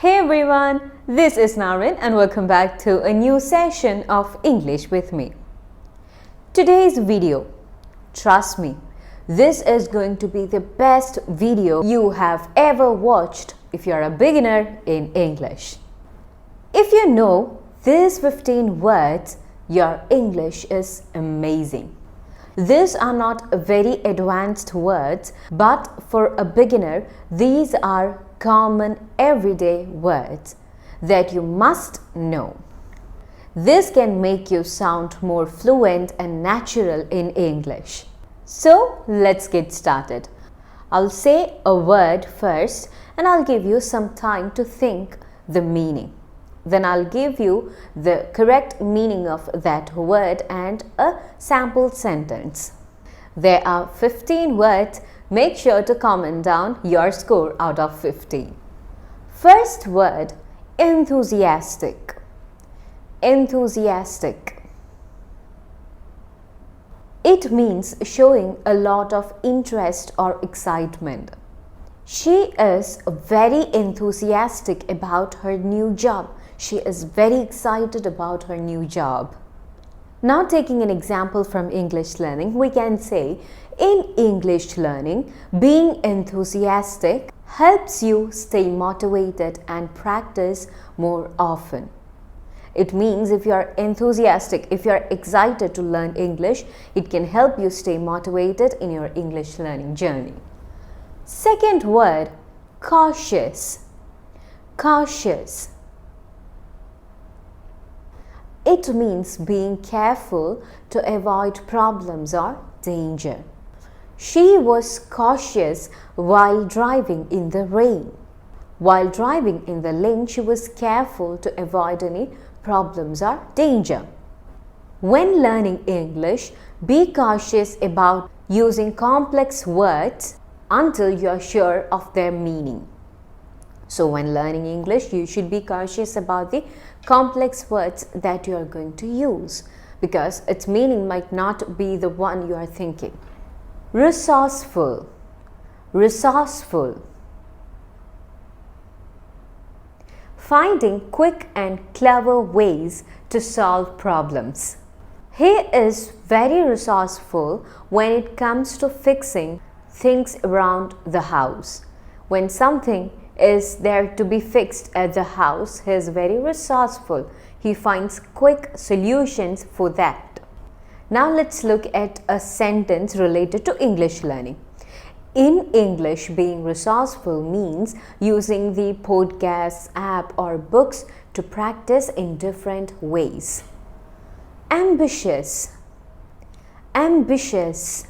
Hey everyone, this is Naren and welcome back to a new session of English with me. Today's video, trust me, this is going to be the best video you have ever watched if you're a beginner in English. If you know these 15 words, your English is amazing. These are not very advanced words, but for a beginner, these are common everyday words that you must know. This can make you sound more fluent and natural in English. So let's get started. I'll say a word first and I'll give you some time to think the meaning. Then I'll give you the correct meaning of that word and a sample sentence. There are 15 words. Make sure to comment down your score out of 15. First word, enthusiastic. Enthusiastic. It means showing a lot of interest or excitement. She is very enthusiastic about her new job. She is very excited about her new job. Now taking an example from English learning, we can say, in English learning, being enthusiastic helps you stay motivated and practice more often. It means if you are enthusiastic, if you are excited to learn English, it can help you stay motivated in your English learning journey. Second word, cautious. Cautious. It means being careful to avoid problems or danger. She was cautious while driving in the rain. While driving in the lane, she was careful to avoid any problems or danger. When learning English, be cautious about using complex words until you are sure of their meaning. So when learning English, you should be cautious about the complex words that you are going to use because its meaning might not be the one you are thinking. Resourceful. Resourceful. Finding quick and clever ways to solve problems. He is very resourceful when it comes to fixing things around the house. When something is there to be fixed at the house, he is very resourceful. He finds quick solutions for that. Now let's look at a sentence related to English learning. In English, being resourceful means using the podcasts, app or books to practice in different ways. Ambitious. Ambitious.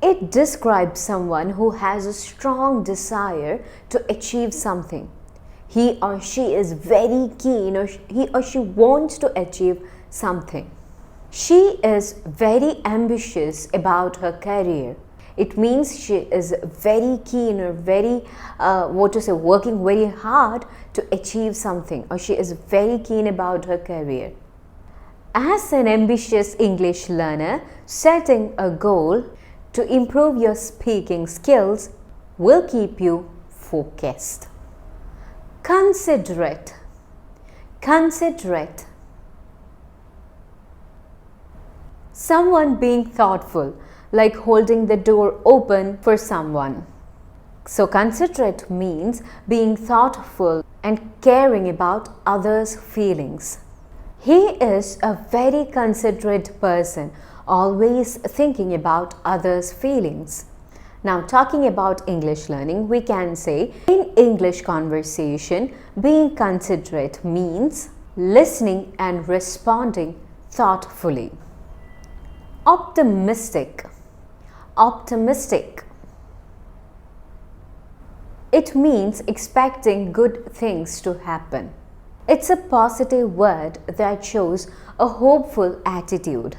It describes someone who has a strong desire to achieve something. He or she is very keen or he or she wants to achieve something. She is very ambitious about her career. It means she is very keen or working very hard to achieve something, or she is very keen about her career. As an ambitious English learner, setting a goal to improve your speaking skills will keep you focused. Considerate. Considerate. Someone being thoughtful, like holding the door open for someone. So considerate means being thoughtful and caring about others' feelings. He is a very considerate person, always thinking about others' feelings. Now talking about English learning, we can say in English conversation, being considerate means listening and responding thoughtfully. Optimistic. Optimistic. It means expecting good things to happen. It's a positive word that shows a hopeful attitude.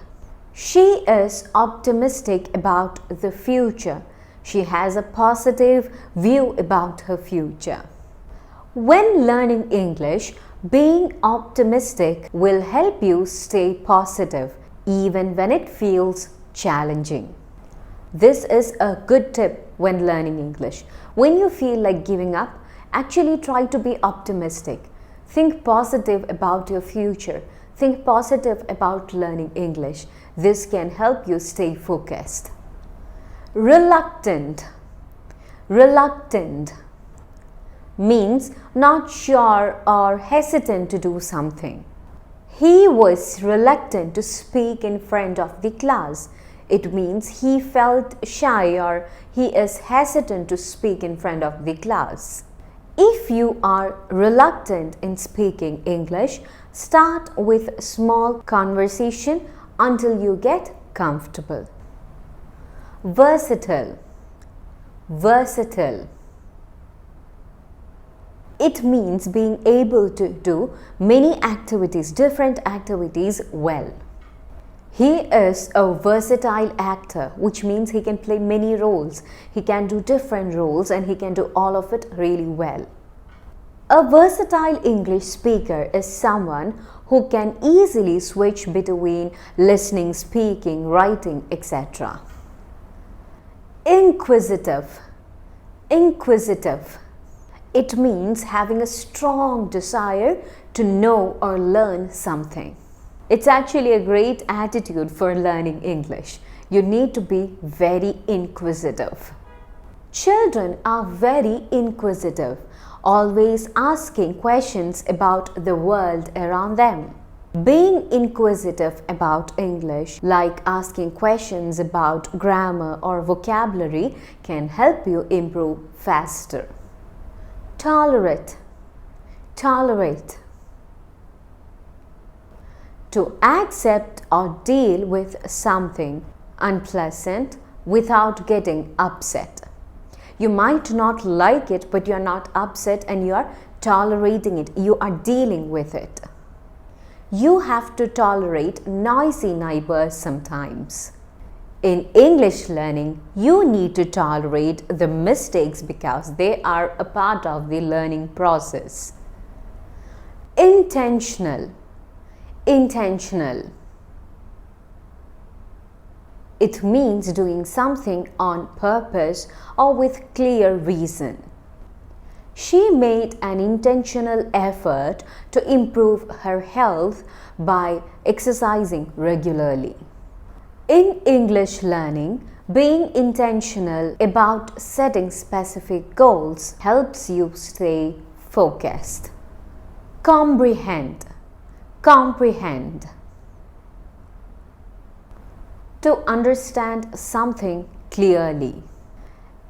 She is optimistic about the future. She has a positive view about her future. When learning English, being optimistic will help you stay positive even when it feels challenging. This is a good tip when learning English. When you feel like giving up, actually try to be optimistic. Think positive about your future. Think positive about learning English. This can help you stay focused. Reluctant. Reluctant means not sure or hesitant to do something. He was reluctant to speak in front of the class. It means he felt shy or he is hesitant to speak in front of the class. If you are reluctant in speaking English, start with small conversation until you get comfortable. Versatile. Versatile. It means being able to do many activities, different activities well. He is a versatile actor, which means he can play many roles. He can do different roles and he can do all of it really well. A versatile English speaker is someone who can easily switch between listening, speaking, writing, etc. Inquisitive. Inquisitive. It means having a strong desire to know or learn something. It's actually a great attitude for learning English. You need to be very inquisitive. Children are very inquisitive, always asking questions about the world around them. Being inquisitive about English, like asking questions about grammar or vocabulary, can help you improve faster. Tolerate. Tolerate. To accept or deal with something unpleasant without getting upset. You might not like it, but you're not upset and you're tolerating it. You are dealing with it. You have to tolerate noisy neighbors sometimes. In English learning, you need to tolerate the mistakes because they are a part of the learning process. Intentional. Intentional. It means doing something on purpose or with clear reason. She made an intentional effort to improve her health by exercising regularly. In English learning, being intentional about setting specific goals helps you stay focused. Comprehend. Comprehend. To understand something clearly.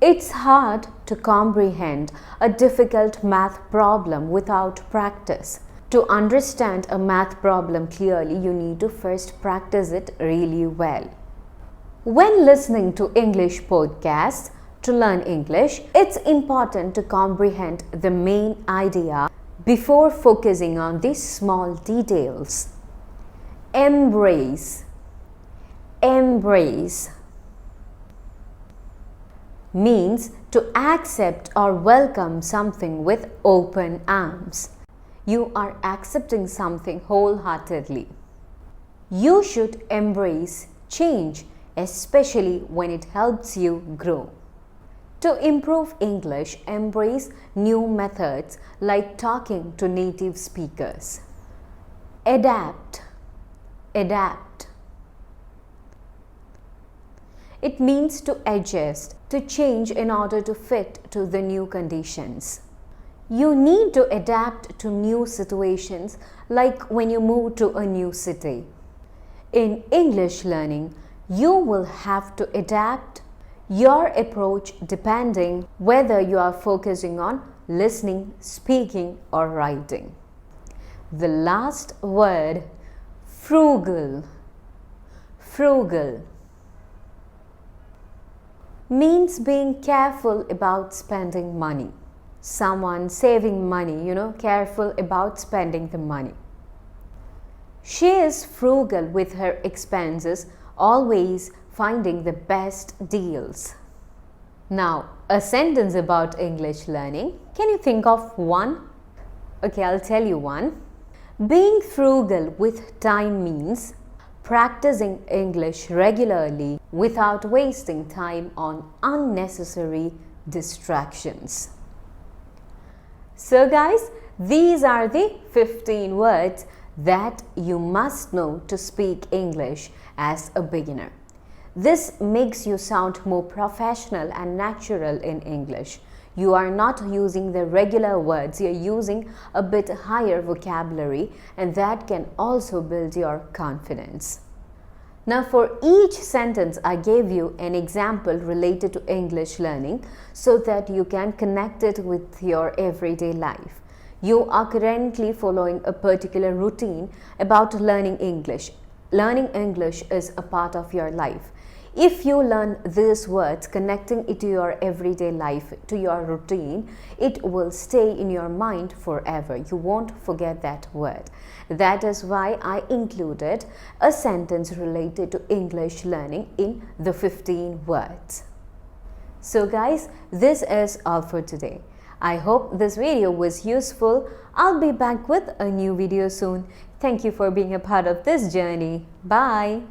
It's hard to comprehend a difficult math problem without practice. To understand a math problem clearly, you need to first practice it really well. When listening to English podcasts to learn English, it's important to comprehend the main idea before focusing on the small details. Embrace. Embrace means to accept or welcome something with open arms. You are accepting something wholeheartedly. You should embrace change, especially when it helps you grow. To improve English, embrace new methods like talking to native speakers. Adapt. Adapt. It means to adjust, to change in order to fit to the new conditions. You need to adapt to new situations like when you move to a new city. In English learning, you will have to adapt your approach depending whether you are focusing on listening, speaking or writing. The last word, frugal. Frugal means being careful about spending money. Someone saving money, careful about spending the money. She is frugal with her expenses, always finding the best deals. Now, a sentence about English learning. Can you think of one? Okay, I'll tell you one. Being frugal with time means practicing English regularly without wasting time on unnecessary distractions. So guys, these are the 15 words that you must know to speak English as a beginner. This makes you sound more professional and natural in English. You are not using the regular words, you're using a bit higher vocabulary, and that can also build your confidence. Now for each sentence, I gave you an example related to English learning so that you can connect it with your everyday life. You are currently following a particular routine about learning English. Learning English is a part of your life. If you learn these words, connecting it to your everyday life, to your routine, it will stay in your mind forever. You won't forget that word. That is why I included a sentence related to English learning in the 15 words. So guys, this is all for today. I hope this video was useful. I'll be back with a new video soon. Thank you for being a part of this journey. Bye.